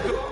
welcome.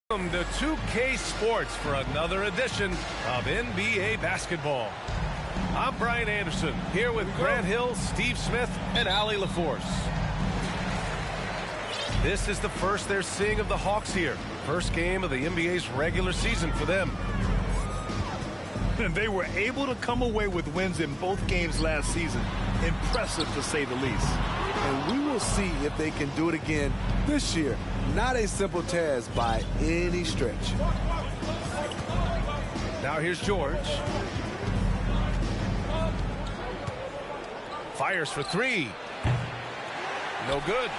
Welcome to 2K Sports for another edition of NBA basketball. I'm Brian Anderson, here with Grant Hill, Steve Smith, and Allie LaForce. This is the first they're seeing of the Hawks here. First game of the NBA's regular season for them. And they were able to come away with wins in both games last season. Impressive, to say the least. And we will see if they can do it again this year. Not a simple task by any stretch. Now here's George. Fires for three. No good.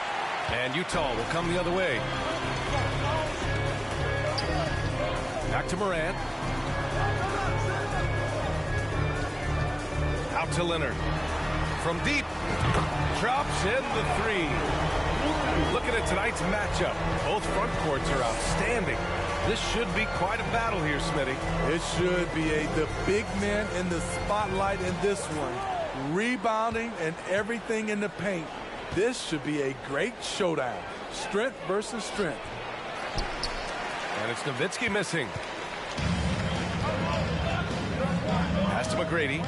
And Utah will come the other way. Back to Morant. Out to Leonard. From deep. Drops in the three. Looking at tonight's matchup. Both front courts are outstanding. This should be quite a battle here, Smitty. It should be the big man in the spotlight in this one. Rebounding and everything in the paint. This should be a great showdown. Strength versus strength. And it's Nowitzki missing. Pass to McGrady.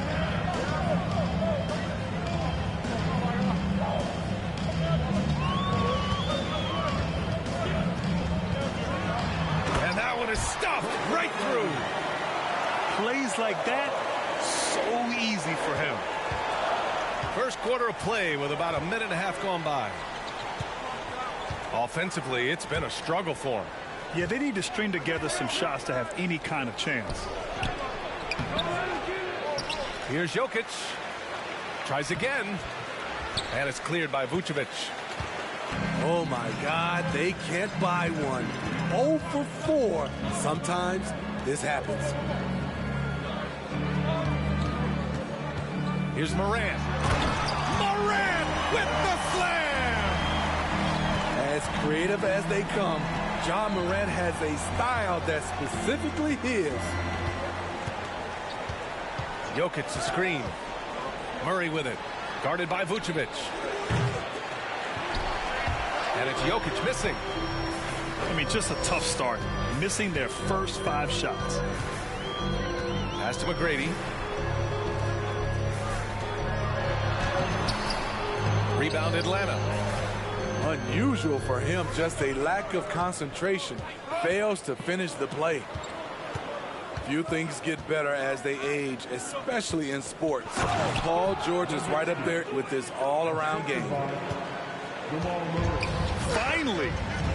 And that one is stuffed right through. Plays like that, so easy for him. First quarter of play with about a minute and a half gone by. Offensively, it's been a struggle for him. Yeah, they need to string together some shots to have any kind of chance. Here's Jokic. Tries again. And it's cleared by Vucevic. Oh, my God. They can't buy one. 0 for 4. Sometimes this happens. Here's Morant. Morant with the slam! As creative as they come, Ja Morant has a style that's specifically his. Jokic to screen. Murray with it. Guarded by Vucevic. And it's Jokic missing. I mean, just a tough start. Missing their first 5 shots. Pass to McGrady. Rebound Atlanta. Unusual for him, just a lack of concentration. Fails to finish the play. Few things get better as they age, especially in sports. Paul George is right up there with this all-around game. Finally,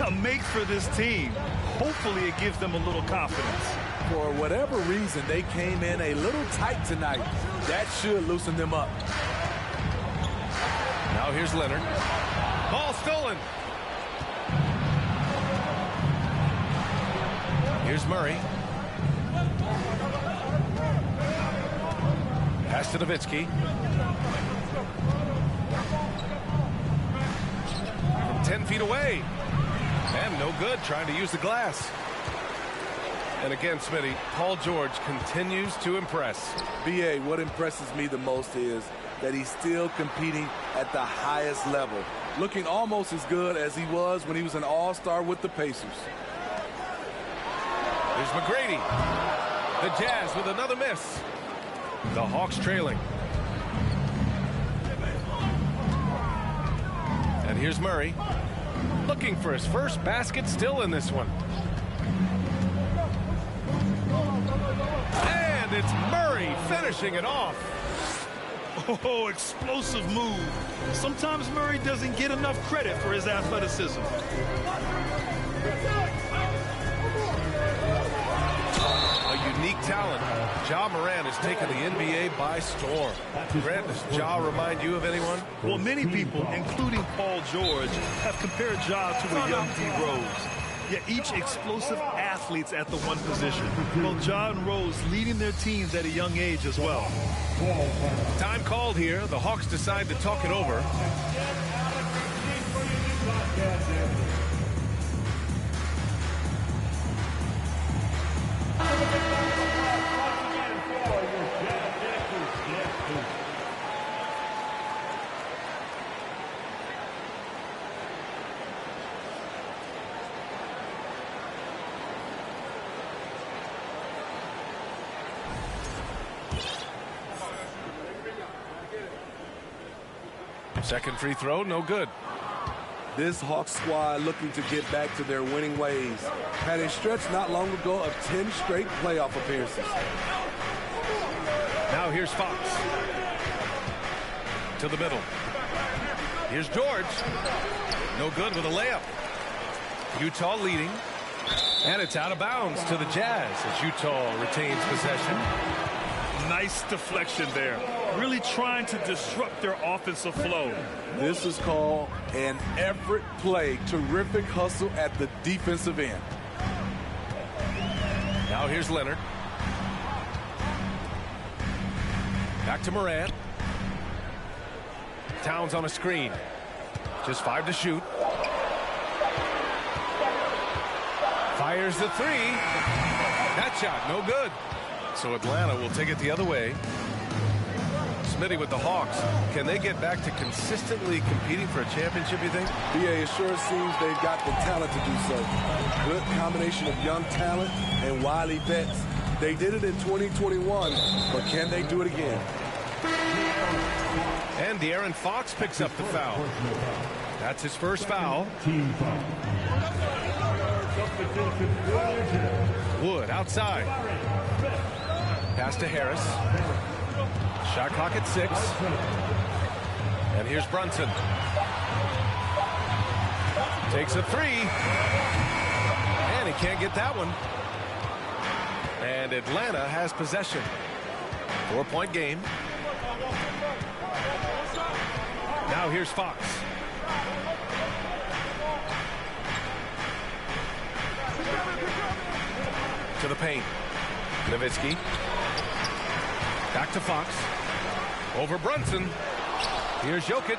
a make for this team. Hopefully it gives them a little confidence. For whatever reason, they came in a little tight tonight. That should loosen them up. Now here's Leonard. Ball stolen. Here's Murray. Pass to Nowitzki. From 10 feet away. And no good, trying to use the glass. And again, Smitty, Paul George continues to impress. B.A., what impresses me the most is that he's still competing at the highest level. Looking almost as good as he was when he was an all-star with the Pacers. Here's McGrady. The Jazz with another miss. The Hawks trailing. And here's Murray. Looking for his first basket, still in this one. And it's Murray finishing it off. Oh, explosive move. Sometimes Murray doesn't get enough credit for his athleticism. A unique talent. Ja Morant has taken the NBA by storm. Grant, does Ja remind you of anyone? Well, many people, including Paul George, have compared Ja to a young D. Rose. Yet each explosive athlete's at the one position. Both Ja and Rose leading their teams at a young age as well. Time called here. The Hawks decide to talk it over. Second free throw, no good. This Hawks squad looking to get back to their winning ways. Had a stretch not long ago of 10 straight playoff appearances. Now here's Fox. To the middle. Here's George. No good with a layup. Utah leading. And it's out of bounds to the Jazz as Utah retains possession. Nice deflection there. Really trying to disrupt their offensive flow. This is called an effort play. Terrific hustle at the defensive end. Now here's Leonard. Back to Morant. Towns on a screen. Just 5 to shoot. Fires the three. That shot, no good. So Atlanta will take it the other way. Smitty with the Hawks. Can they get back to consistently competing for a championship, you think? BA, it sure seems they've got the talent to do so. Good combination of young talent and wily vets. They did it in 2021, but can they do it again? And De'Aaron Fox picks up the foul. That's his first foul. Wood outside. Pass to Harris. Shot clock at 6. And here's Brunson. Takes a 3. And he can't get that one. And Atlanta has possession. 4-point game. Now here's Fox. To the paint. Nowitzki. Back to Fox. Over Brunson. Here's Jokic.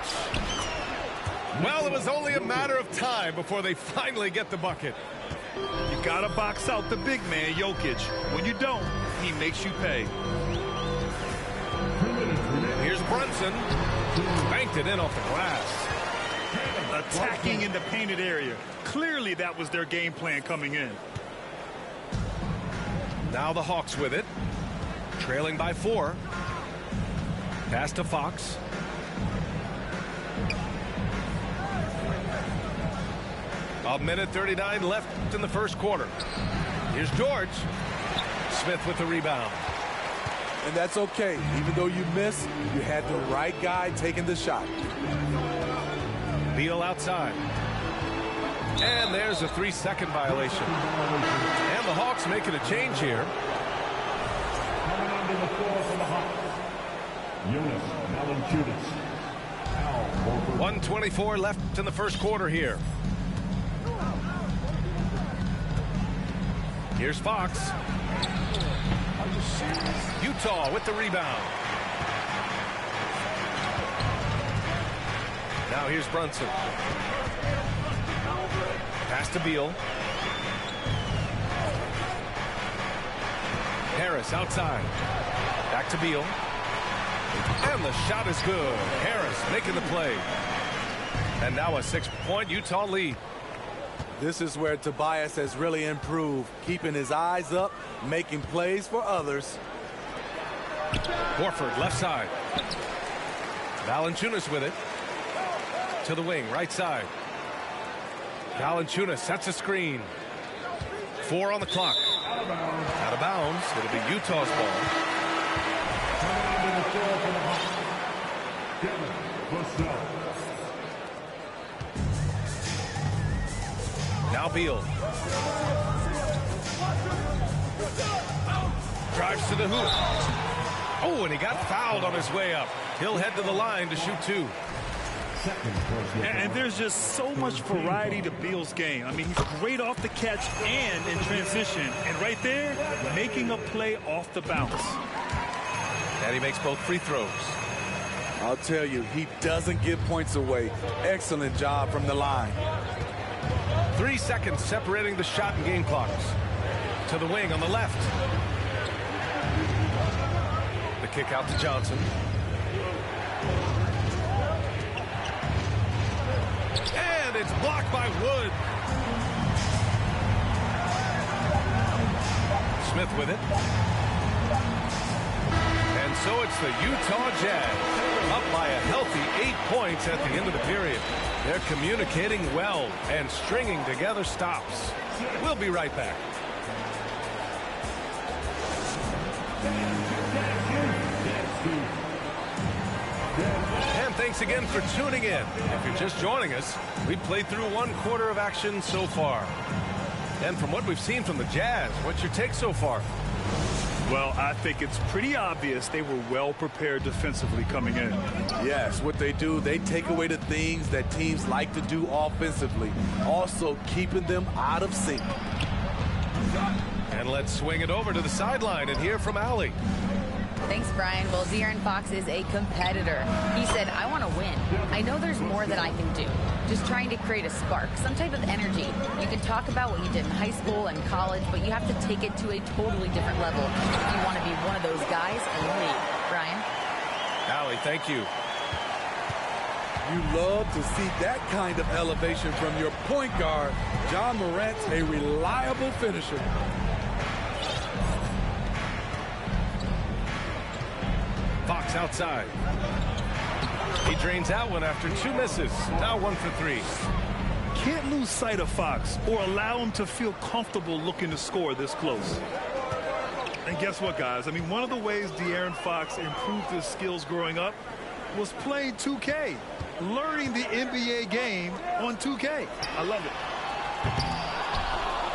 Well, it was only a matter of time before they finally get the bucket. You gotta box out the big man, Jokic. When you don't, he makes you pay. Here's Brunson. Banked it in off the glass. Attacking in the painted area. Clearly that was their game plan coming in. Now the Hawks with it. Trailing by 4. Pass to Fox. A minute 39 left in the first quarter. Here's George. Smith with the rebound. And that's okay. Even though you missed, you had the right guy taking the shot. Beal outside. And there's a 3-second violation. And the Hawks making a change here. Coming onto the floor for the Hawks. 1:24 left in the first quarter here. Here's Fox. Utah with the rebound. Now here's Brunson. Pass to Beal. Harris outside. Back to Beal. And the shot is good. Harris making the play. And now a 6-point Utah lead. This is where Tobias has really improved, keeping his eyes up, making plays for others. Horford left side. Valanciunas with it. To the wing, right side. Valanciunas sets a screen. 4 on the clock. Out of bounds. It'll be Utah's ball. Now Beal. Drives to the hoop. Oh, and he got fouled on his way up. He'll head to the line to shoot two. And there's just so much variety to Beal's game. I mean, he's great off the catch and in transition. And right there, making a play off the bounce. And he makes both free throws. I'll tell you, he doesn't give points away. Excellent job from the line. 3 seconds separating the shot and game clocks. To the wing on the left. The kick out to Johnson. And it's blocked by Wood. Smith with it. And so it's the Utah Jazz up by a healthy 8 points at the end of the period. They're communicating well and stringing together stops. We'll be right back. And thanks again for tuning in. If you're just joining us, we've played through 1 quarter of action so far. And from what we've seen from the Jazz, what's your take so far? Well, I think it's pretty obvious they were well prepared defensively coming in. Yes, what they do, they take away the things that teams like to do offensively, also keeping them out of sync. And let's swing it over to the sideline and hear from Allie. Thanks, Brian. Well, De'Aaron Fox is a competitor. He said, I want to win. I know there's more that I can do. Just trying to create a spark, some type of energy. You can talk about what you did in high school and college, but you have to take it to a totally different level if you want to be one of those guys in the league. Brian? Allie, thank you. You love to see that kind of elevation from your point guard. John Morant's a reliable finisher. Fox outside. He drains out one after 2 misses. Now 1 for 3. Can't lose sight of Fox or allow him to feel comfortable looking to score this close. And guess what, guys? I mean, one of the ways De'Aaron Fox improved his skills growing up was playing 2K, learning the NBA game on 2K. I love it.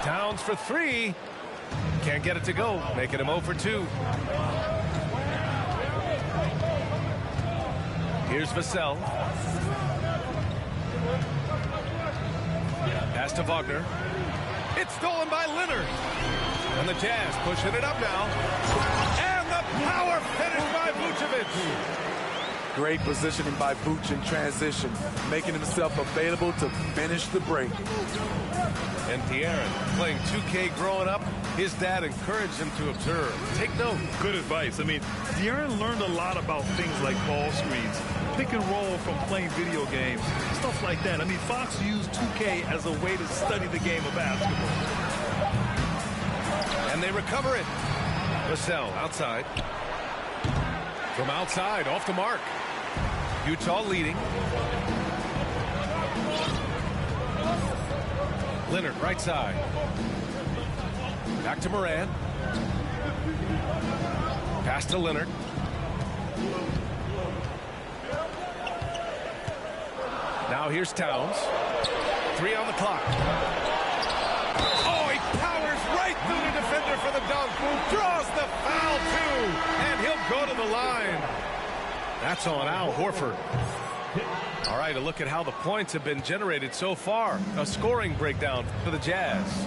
Towns for 3. Can't get it to go, making him 0 for 2. Here's Vassell. Pass to Wagner. It's stolen by Leonard. And the Jazz pushing it up now. And the power finish by Vucevic. Great positioning by Vooch in transition, making himself available to finish the break. And De'Aaron, playing 2K growing up, his dad encouraged him to observe. Take note. Good advice. I mean, De'Aaron learned a lot about things like ball screens, pick and roll from playing video games, stuff like that. I mean, Fox used 2K as a way to study the game of basketball. And they recover it. Vassell outside. From outside, off the mark. Utah leading. Leonard, right side. Back to Moran. Pass to Leonard. Now here's Towns. 3 on the clock. Oh, he powers right through the defender for the dunk. Draws the foul, too. And he'll go to the line. That's on Al Horford. All right, a look at how the points have been generated so far. A scoring breakdown for the Jazz.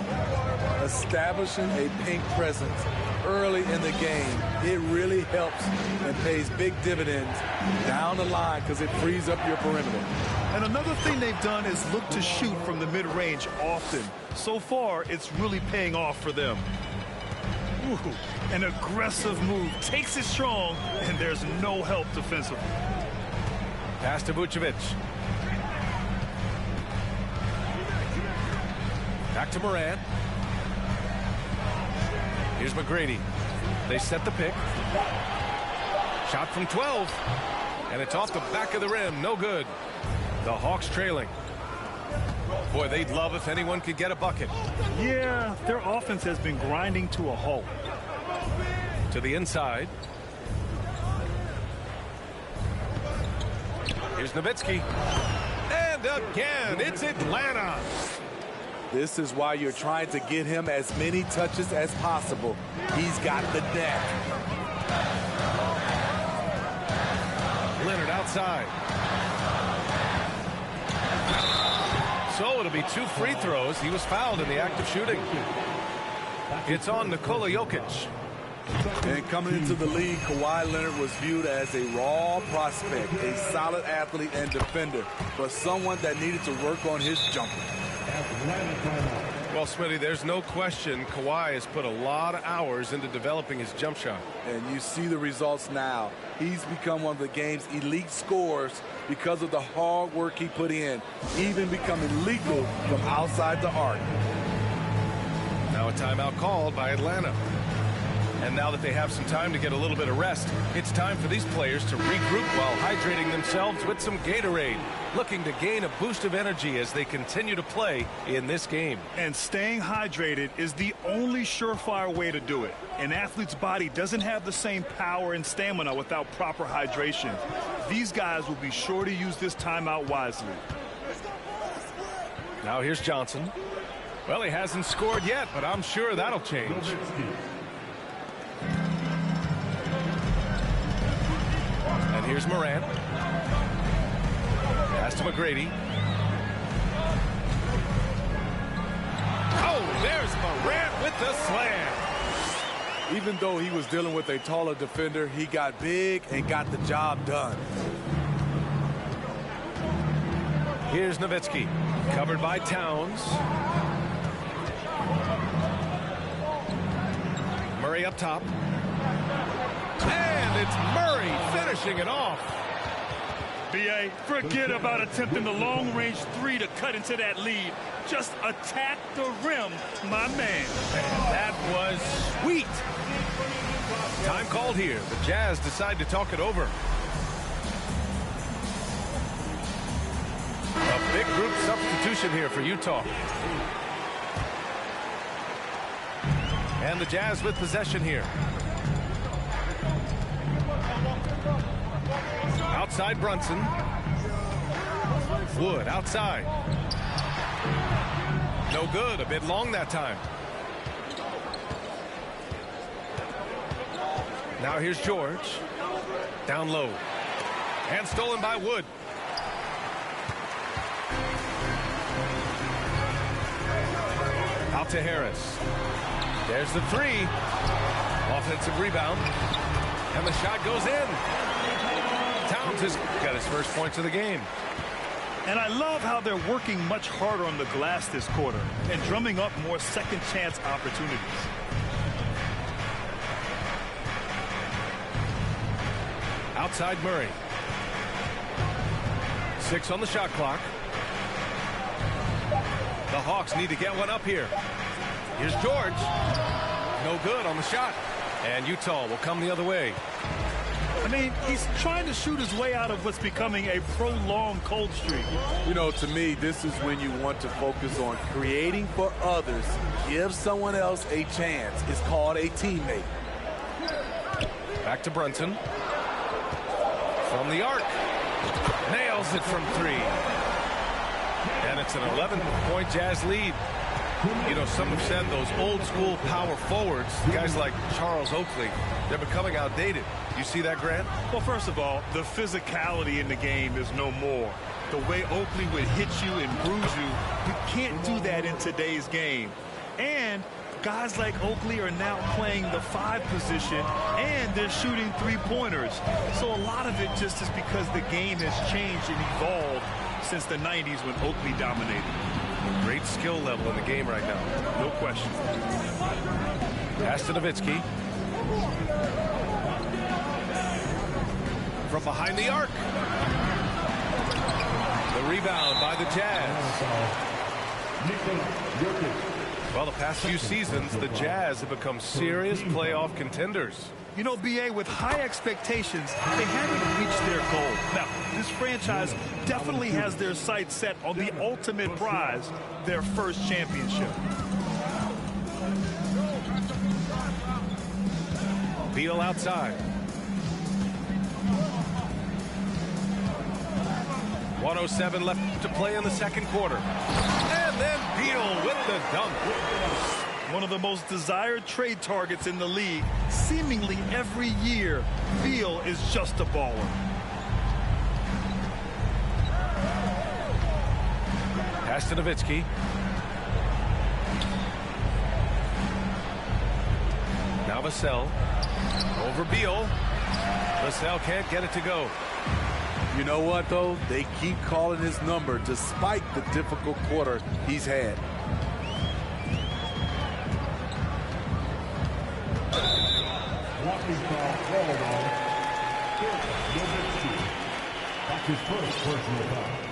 Establishing a pink presence early in the game, it really helps and pays big dividends down the line because it frees up your perimeter. And another thing they've done is look to shoot from the mid-range often. So far, it's really paying off for them. Ooh, an aggressive move, takes it strong, and there's no help defensively. Pass to Vucevic. Back to Moran. Here's McGrady. They set the pick. Shot from 12. And it's off the back of the rim. No good. The Hawks trailing. Boy, they'd love if anyone could get a bucket. Yeah, their offense has been grinding to a halt. To the inside. Here's Nowitzki. And again, it's Atlanta. This is why you're trying to get him as many touches as possible. He's got the net. Leonard outside. So it'll be 2 free throws. He was fouled in the act of shooting. It's on Nikola Jokic. And coming into the league, Kawhi Leonard was viewed as a raw prospect, a solid athlete and defender, but someone that needed to work on his jumper. Well, Smitty, there's no question Kawhi has put a lot of hours into developing his jump shot. And you see the results now. He's become one of the game's elite scorers because of the hard work he put in, even becoming lethal from outside the arc. Now a timeout called by Atlanta. And now that they have some time to get a little bit of rest, it's time for these players to regroup while hydrating themselves with some Gatorade, looking to gain a boost of energy as they continue to play in this game. And staying hydrated is the only surefire way to do it. An athlete's body doesn't have the same power and stamina without proper hydration. These guys will be sure to use this timeout wisely. Now here's Johnson. Well, he hasn't scored yet, but I'm sure that'll change. And here's Morant. Pass to McGrady. Oh, there's Morant with the slam. Even though he was dealing with a taller defender, he got big and got the job done. Here's Nowitzki, covered by Towns. Murray up top. And it's Murray finishing it off. B.A., forget about attempting the long-range 3 to cut into that lead. Just attack the rim, my man. And that was sweet. Time called here. The Jazz decide to talk it over. A big group substitution here for Utah. And the Jazz with possession here. Outside Brunson. Wood outside. No good. A bit long that time. Now here's George. Down low. And stolen by Wood. Out to Harris. There's the 3. Offensive rebound. And the shot goes in. Towns has got his first points of the game. And I love how they're working much harder on the glass this quarter and drumming up more second chance opportunities. Outside Murray. 6 on the shot clock. The Hawks need to get one up here. Here's George. No good on the shot. And Utah will come the other way. I mean, he's trying to shoot his way out of what's becoming a prolonged cold streak. You know, to me, this is when you want to focus on creating for others. Give someone else a chance. It's called a teammate. Back to Brunson. From the arc. Nails it from 3. And it's an 11-point Jazz lead. You know, some have said those old-school power forwards, guys like Charles Oakley, they're becoming outdated. You see that, Grant? Well, first of all, the physicality in the game is no more. The way Oakley would hit you and bruise you, you can't do that in today's game. And guys like Oakley are now playing the 5 position, and they're shooting 3-pointers. So a lot of it just is because the game has changed and evolved since the 90s when Oakley dominated. Great skill level in the game right now. No question. Pass to Nowitzki. From behind the arc. The rebound by the Jazz. Well, the past few seasons, the Jazz have become serious playoff contenders. You know, B.A., with high expectations, they haven't reached their goal. Now, this franchise definitely has their sights set on the ultimate prize, their first championship. Beal outside. 1:07 left to play in the second quarter. And then Beal with the dunk. One of the most desired trade targets in the league. Seemingly every year, Beal is just a baller. Pass to Nowitzki. Now Vassell. Over Beal. Vassell can't get it to go. You know what, though? They keep calling his number despite the difficult quarter he's had. Walking foul called on Nowitzki. That's his first personal foul.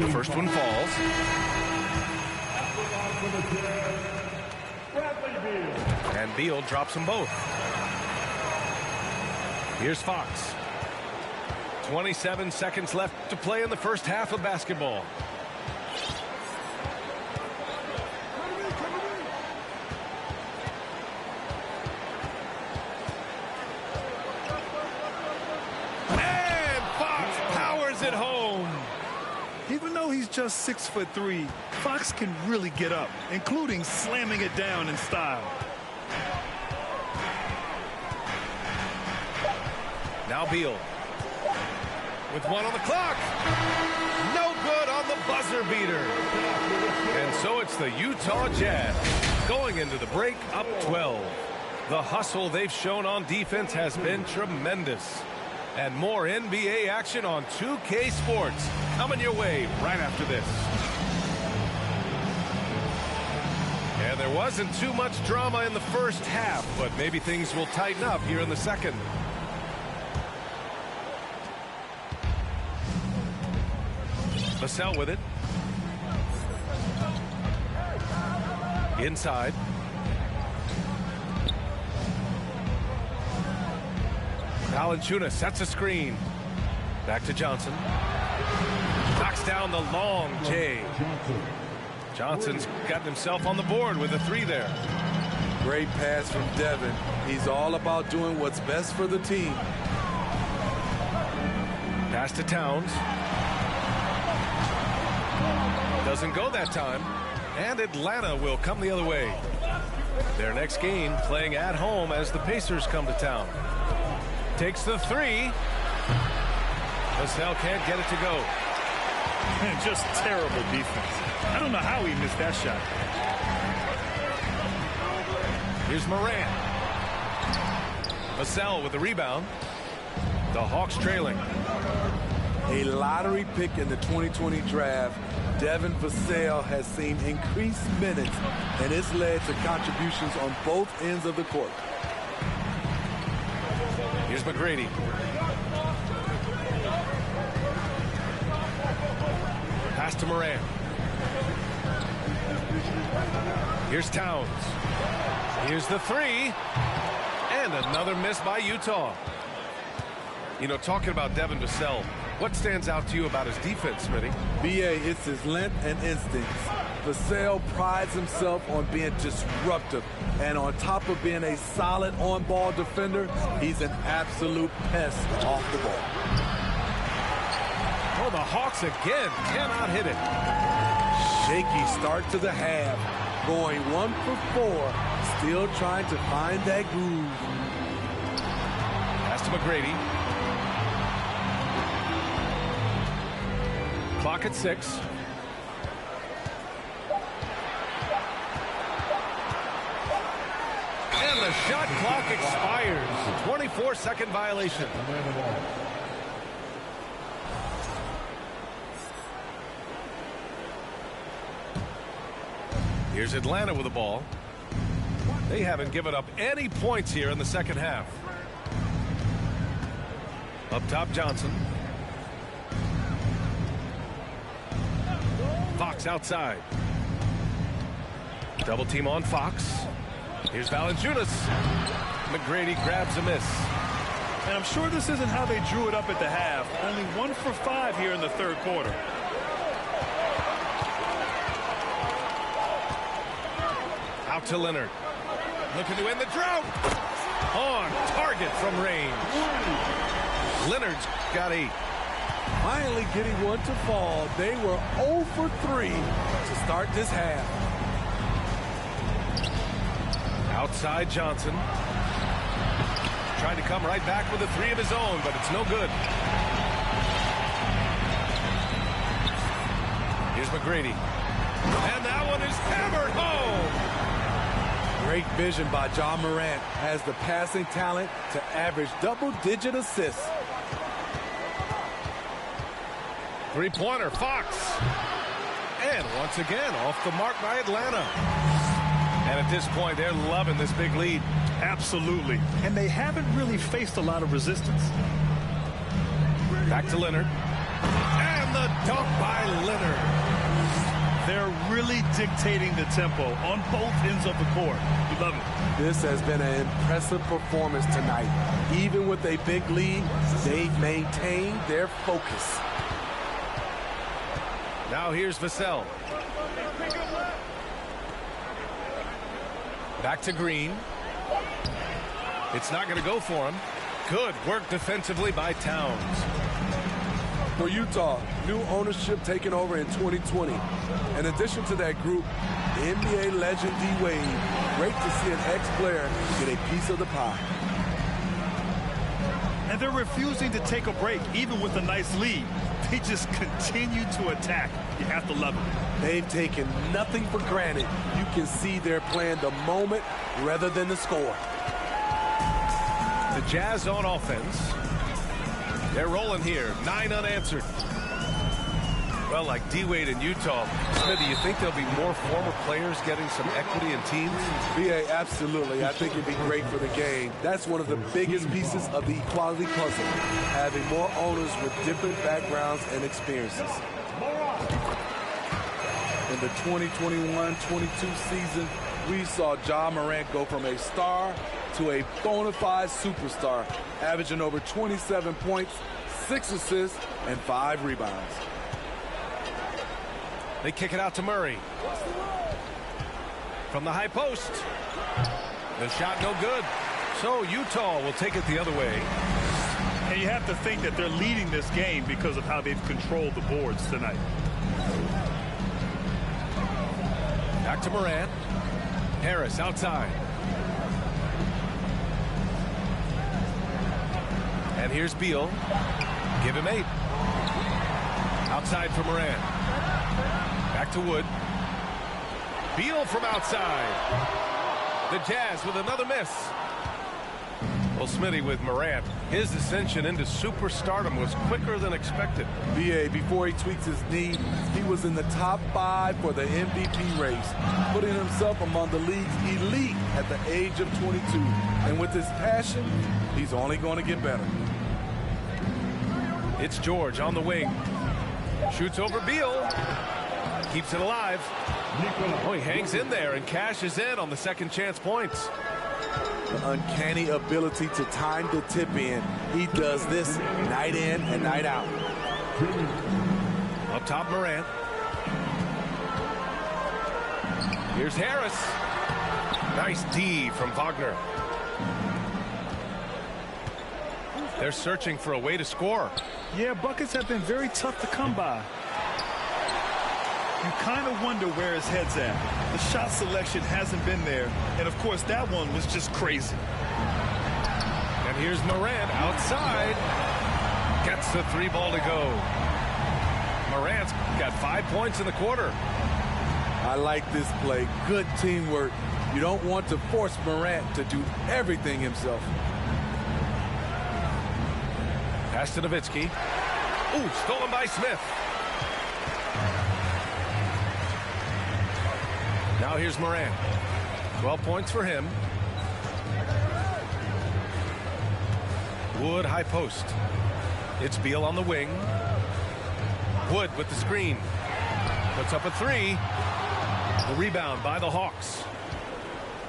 The first one falls. And Beal drops them both. Here's Fox. 27 seconds left to play in the first half of basketball. And Fox powers it home. Even though he's just 6'3", Fox can really get up, including slamming it down in style. Now Beal. With one on the clock. No good on the buzzer beater. And so it's the Utah Jazz going into the break up 12. The hustle they've shown on defense has been tremendous. And more NBA action on 2K Sports coming your way right after this. And there wasn't too much drama in the first half, but maybe things will tighten up here in the second. Vassell with it. Inside. Valanciunas sets a screen. Back to Johnson. Knocks down the long J. Johnson's gotten himself on the board with a three there. Great pass from Devin. He's all about doing what's best for the team. Pass to Towns. Doesn't go that time. And Atlanta will come the other way. Their next game playing at home as the Pacers come to town. Takes the three. Vassell can't get it to go. Just terrible defense. I don't know how he missed that shot. Here's Morant. Vassell with the rebound. The Hawks trailing. A lottery pick in the 2020 draft, Devin Vassell has seen increased minutes, and it's led to contributions on both ends of the court. Here's McGrady. Pass to Morant. Here's Towns. Here's the three. And another miss by Utah. You know, talking about Devin Vassell, what stands out to you about his defense, Smitty? B.A., it's his length and instincts. Vassell prides himself on being disruptive, and on top of being a solid on-ball defender, he's an absolute pest off the ball. Oh, the Hawks again cannot hit it. Shaky start to the half, going 1 for 4, still trying to find that groove. Pass to McGrady. Clock at 6. And the shot clock expires. 24-second violation. Here's Atlanta with the ball. They haven't given up any points here in the second half. Up top, Johnson. Fox outside. Double team on Fox. Here's Valanciunas. McGrady grabs a miss. And I'm sure this isn't how they drew it up at the half. Only 1 for 5 here in the third quarter. Out to Leonard. Looking to end the drought. On target from range. Leonard's got 8. Finally getting one to fall. They were 0 for 3 to start this half. Outside Johnson. Trying to come right back with a 3 of his own, but it's no good. Here's McGrady. And that one is hammered home. Great vision by John Morant. Has the passing talent to average double-digit assists. Three-pointer, Fox. And once again, off the mark by Atlanta. And at this point, they're loving this big lead. Absolutely. And they haven't really faced a lot of resistance. Back to Leonard. And the dunk by Leonard. They're really dictating the tempo on both ends of the court. You love it. This has been an impressive performance tonight. Even with a big lead, they've maintained their focus. Now here's Vassell. Back to Green. It's not going to go for him. Good work defensively by Towns. For Utah, new ownership taking over in 2020. In addition to that group, NBA legend D-Wade. Great to see an ex-player get a piece of the pie. And they're refusing to take a break, even with a nice lead. They just continue to attack. You have to love it. They've taken nothing for granted. You can see they're playing the moment rather than the score. The Jazz on offense. They're rolling here. 9 unanswered. Well, like D-Wade in Utah, Smithy, you think there'll be more former players getting some equity in teams? BA, absolutely. I think it'd be great for the game. That's one of the biggest pieces of the equality puzzle, having more owners with different backgrounds and experiences. In the 2021-22 season, we saw John Morant go from a star to a bona fide superstar, averaging over 27 points, 6 assists, and 5 rebounds. They kick it out to Murray. From the high post. The shot no good. So Utah will take it the other way. And you have to think that they're leading this game because of how they've controlled the boards tonight. Back to Morant. Harris outside. And here's Beal. Give him 8. Outside for Morant. Back to Wood. Beal from outside. The Jazz with another miss. Well, Smitty, with Morant, his ascension into superstardom was quicker than expected. BA, before he tweaks his knee, he was in the top 5 for the MVP race, putting himself among the league's elite at the age of 22. And with his passion, he's only going to get better. It's George on the wing. Shoots over Beal. Keeps it alive. Oh, he hangs in there and cashes in on the second chance points. The uncanny ability to time the tip in. He does this night in and night out. Up top, Morant. Here's Harris. Nice D from Wagner. They're searching for a way to score. Yeah, buckets have been very tough to come by. You kind of wonder where his head's at. The shot selection hasn't been there. And, of course, that one was just crazy. And here's Morant outside. Gets the 3 ball to go. Morant's got 5 points in the quarter. I like this play. Good teamwork. You don't want to force Morant to do everything himself. Pass to Nowitzki. Ooh, stolen by Smith. Now here's Morant. 12 points for him. Wood high post. It's Beal on the wing. Wood with the screen. Puts up a 3. The rebound by the Hawks.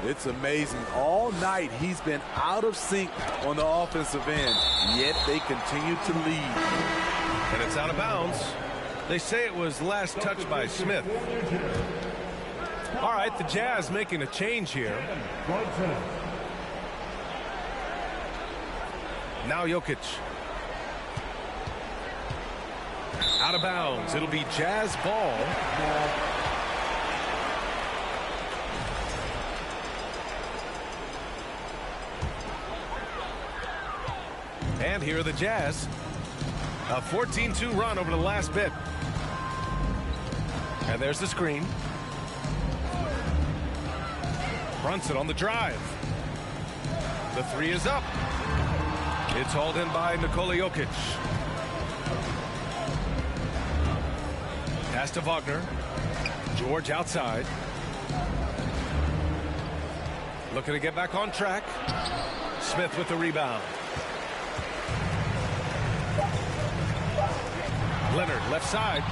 It's amazing. All night he's been out of sync on the offensive end, yet they continue to lead. And it's out of bounds. They say it was last touched by Smith. All right, the Jazz making a change here. Now Jokic. Out of bounds. It'll be Jazz ball. And here are the Jazz. A 14-2 run over the last bit. And there's the screen. Brunson on the drive. The three is up. It's hauled in by Nikola Jokic. Pass to Wagner. George outside. Looking to get back on track. Smith with the rebound. Leonard left side.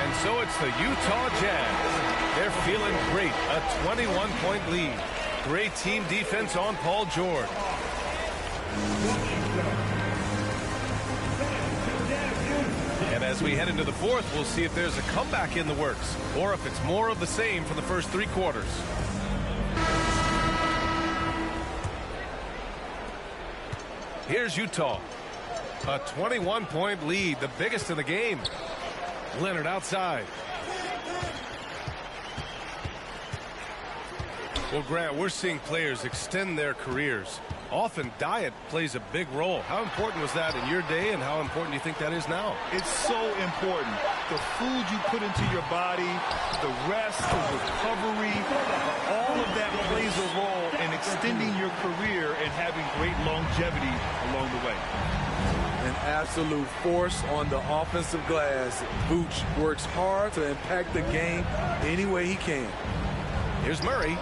And so it's the Utah Jazz. They're feeling great. A 21-point lead. Great team defense on Paul George. And as we head into the fourth, we'll see if there's a comeback in the works or if it's more of the same for the first three quarters. Here's Utah. A 21-point lead, the biggest in the game. Leonard outside. Well, Grant, we're seeing players extend their careers. Often diet plays a big role. How important was that in your day, and how important do you think that is now? It's so important. The food you put into your body, the rest, the recovery, all of that plays a role in extending your career and having great longevity along the way. An absolute force on the offensive glass. Vooch works hard to impact the game any way he can. Here's Murray.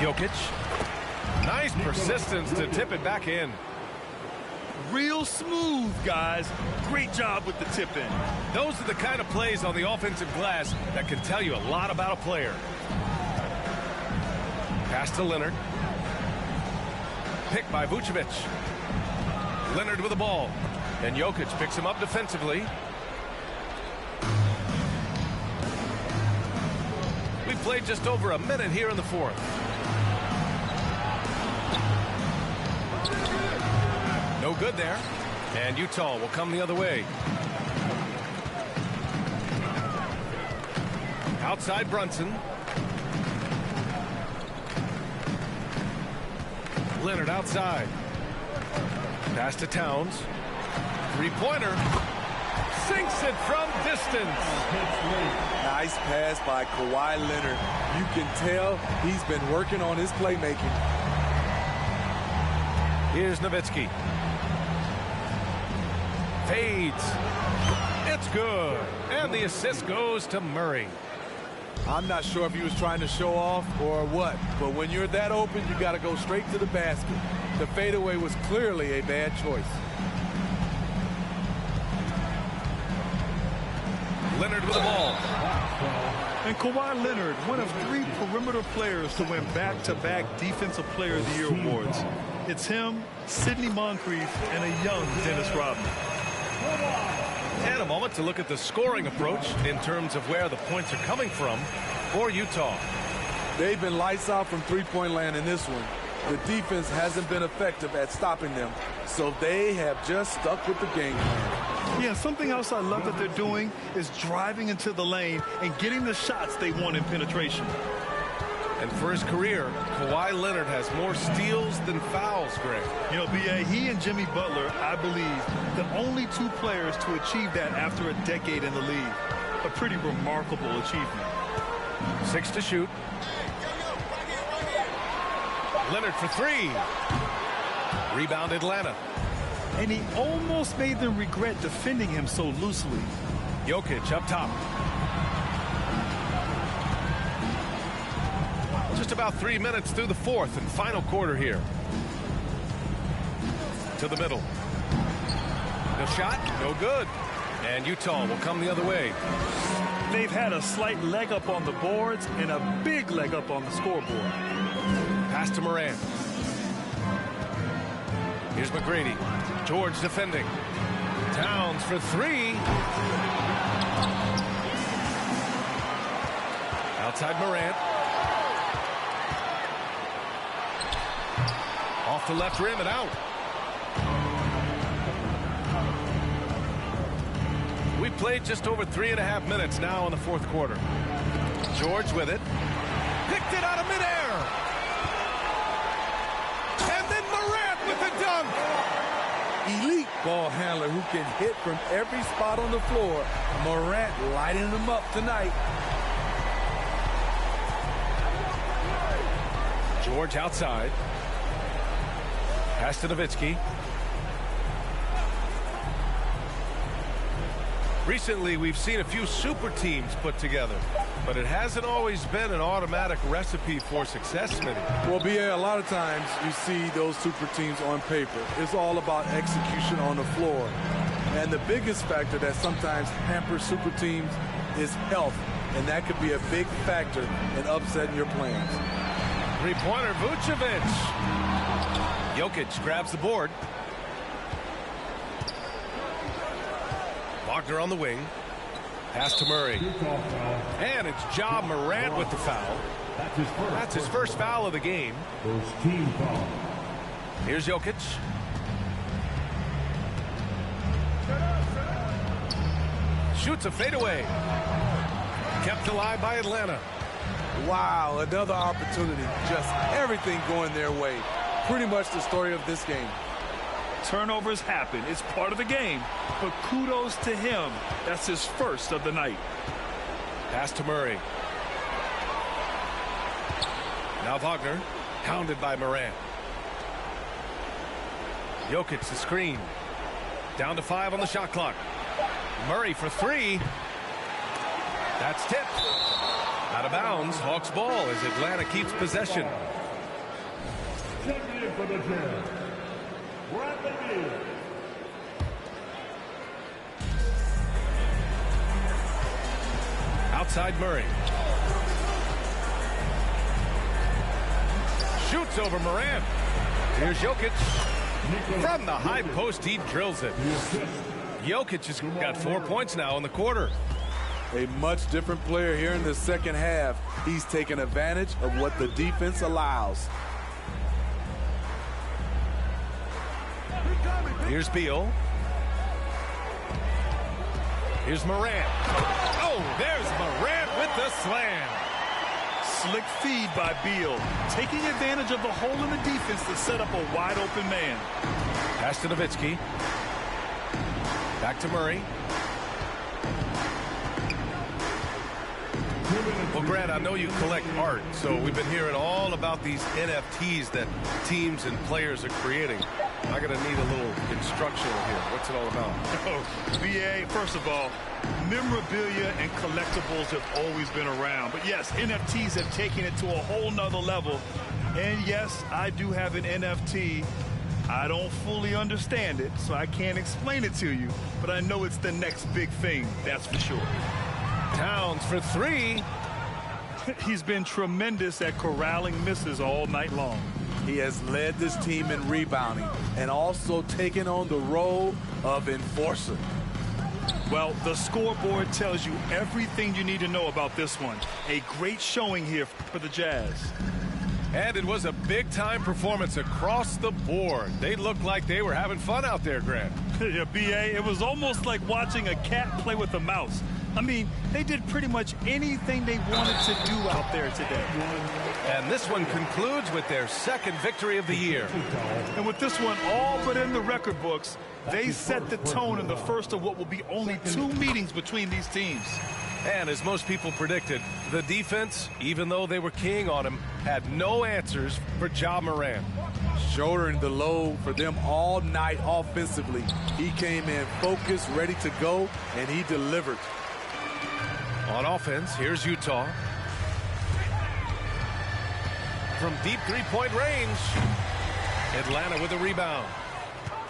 Jokic. Nice persistence to tip it back in. Real smooth, guys. Great job with the tip in. Those are the kind of plays on the offensive glass that can tell you a lot about a player. Pass to Leonard. Picked by Vucevic. Leonard with the ball. And Jokic picks him up defensively. We've played just over a minute here in the fourth. No good there. And Utah will come the other way. Outside Brunson. Leonard outside. Pass to Towns. Three-pointer. Sinks it from distance. Nice pass by Kawhi Leonard. You can tell he's been working on his playmaking. Here's Nowitzki. Fades. It's good. And the assist goes to Murray. I'm not sure if he was trying to show off or what, but when you're that open, you got to go straight to the basket. The fadeaway was clearly a bad choice. Leonard with the ball. And Kawhi Leonard, one of 3 perimeter players to win back-to-back Defensive Player of the Year awards. It's him, Sidney Moncrief, and a young Dennis Rodman. And a moment to look at the scoring approach in terms of where the points are coming from for Utah. They've been lights out from three-point land in this one. The defense hasn't been effective at stopping them, so they have just stuck with the game plan. Yeah, something else I love that they're doing is driving into the lane and getting the shots they want in penetration. And for his career, Kawhi Leonard has more steals than fouls, Greg. You know, B.A., he and Jimmy Butler, I believe, the only 2 players to achieve that after a decade in the league. A pretty remarkable achievement. 6 to shoot. Leonard for 3. Rebound Atlanta. And he almost made them regret defending him so loosely. Jokic up top. Just about 3 minutes through the fourth and final quarter here. To the middle. No shot, no good. And Utah will come the other way. They've had a slight leg up on the boards and a big leg up on the scoreboard. Pass to Morant. Here's McGrady. George defending. Towns for 3. Outside Morant. Off the left rim and out. played just over 3.5 minutes now in the fourth quarter. George with it. Picked it out of midair. And then Morant with the dunk. Elite ball handler who can hit from every spot on the floor. Morant lighting them up tonight. George outside. Pass to Nowitzki. Recently, we've seen a few super teams put together, but it hasn't always been an automatic recipe for success, Smitty. Well, BA, a lot of times you see those super teams on paper. It's all about execution on the floor. And the biggest factor that sometimes hampers super teams is health, and that could be a big factor in upsetting your plans. Three-pointer, Vucevic. Jokic grabs the board. Wagner on the wing. Pass to Murray. And it's Ja Morant with the foul. That's his first foul of the game. Here's Jokic. Shoots a fadeaway. Kept alive by Atlanta. Wow, another opportunity. Just everything going their way. Pretty much the story of this game. Turnovers happen. It's part of the game. But kudos to him. That's his first of the night. Pass to Murray. Now Wagner, hounded by Morant. Jokic the screen. Down to 5 on the shot clock. Murray for 3. That's tipped. Out of bounds. Hawks ball as Atlanta keeps possession. For the Jazz, Outside Murray. Shoots over Morant. Here's Jokic. From the high post, he drills it. Jokic has got 4 points now in the quarter. A much different player here in the second half. He's taking advantage of what the defense allows. Here's Beal. Here's Morant. Oh, there's Morant with the slam. Slick feed by Beal, taking advantage of the hole in the defense to set up a wide open man. Pass to Nowitzki. Back to Murray. Well, Grant, I know you collect art, so we've been hearing all about these NFTs that teams and players are creating. I'm going to need a little instruction here. What's it all about? Oh, BA, first of all, memorabilia and collectibles have always been around. But yes, NFTs have taken it to a whole nother level. And yes, I do have an NFT. I don't fully understand it, so I can't explain it to you. But I know it's the next big thing, that's for sure. Towns for 3. He's been tremendous at corralling misses all night long. He has led this team in rebounding and also taken on the role of enforcer. Well, the scoreboard tells you everything you need to know about this one. A great showing here for the Jazz. And it was a big-time performance across the board. They looked like they were having fun out there, Grant. Yeah, BA, it was almost like watching a cat play with a mouse. I mean, they did pretty much anything they wanted to do out there today. And this one concludes with their second victory of the year. And with this one all but in the record books, they set the tone in the first of what will be only 2 meetings between these teams. And as most people predicted, the defense, even though they were keying on him, had no answers for Ja Morant. Shouldering the load for them all night offensively. He came in focused, ready to go, and he delivered. On offense, here's Utah. From deep three-point range, Atlanta with a rebound.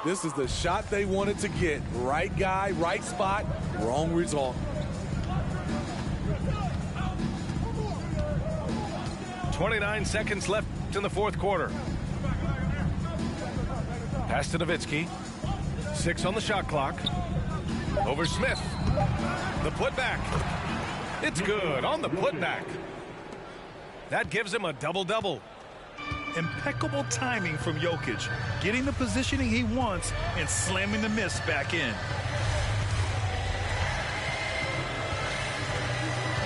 This is the shot they wanted to get. Right guy, right spot, wrong result. .29 seconds left in the fourth quarter. Pass to Nowitzki. 6 on the shot clock. Over Smith. The putback. It's good on the putback. That gives him a double-double. Impeccable timing from Jokic, getting the positioning he wants and slamming the miss back in.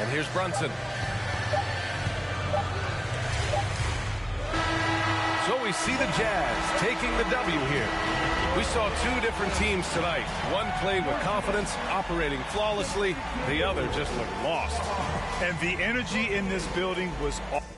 And here's Brunson. So we see the Jazz taking the W here. We saw two different teams tonight. One played with confidence, operating flawlessly. The other just looked lost. And the energy in this building was awesome.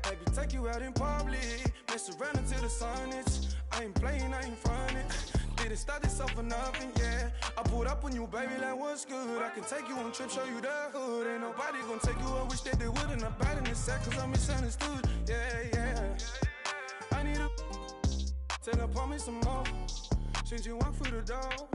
Maybe take you out in public, mess around until the sun hits. I ain't playing, I ain't frontin'. Didn't start this up for nothing, yeah. I pulled up on you, baby, like what's good. I can take you on trips, show you the hood. Ain't nobody gonna take you, I wish that they would. And I'm bad in this set, cause I'm misunderstood, yeah. I need a tell her, pour me some more. Since you walk through the door,